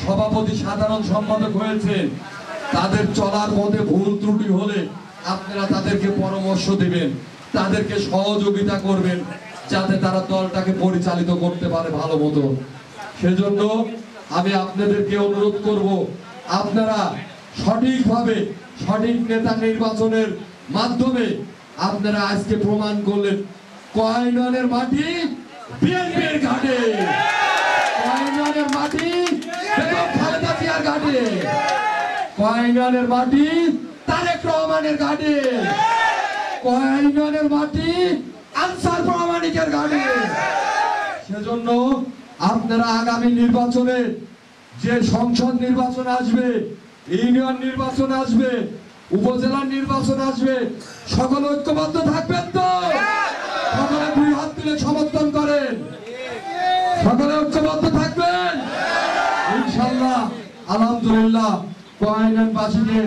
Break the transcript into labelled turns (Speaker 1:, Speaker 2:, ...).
Speaker 1: সভাপতি সাধারণ সম্পাদক হয়েছেন, তাদের চলার পথে ভুল ত্রুটি হলে আপনারা তাদেরকে পরামর্শ দিবেন, তাদেরকে সহযোগিতা করবেন, যাতে তারা দলটাকে পরিচালিত করতে পারে ভালো মতো। সেজন্য আমি আপনাদেরকে অনুরোধ করব, আপনারা সঠিকভাবে সঠিক নেতা নির্বাচনের মাধ্যমে আপনারা আজকে প্রমাণ করলেন কয়ননের মাটি বিএনপির ঘাটে, কয়ননের মাটি বেগম খালেদা জিয়ার ঘাটে, কয়ননের মাটি তারেক রহমানের ঘাটে, কয়ননের মাটি আনসার প্রামাণিকের ঘাটে। সেজন্য আপনারা আগামী নির্বাচনে, যে সংসদ নির্বাচন আসবে, ইউনিয়ন নির্বাচন আসবে, উপজেলার নির্বাচন আসবে, সকলে ঐক্যবদ্ধ থাকবেন তো? সকলে দুই হাত তুলে সমর্থন করেন, সকলে ঐক্যবদ্ধ থাকবেন ইনশাআল্লাহ। আলহামদুলিল্লাহ, কয়নবাসীকে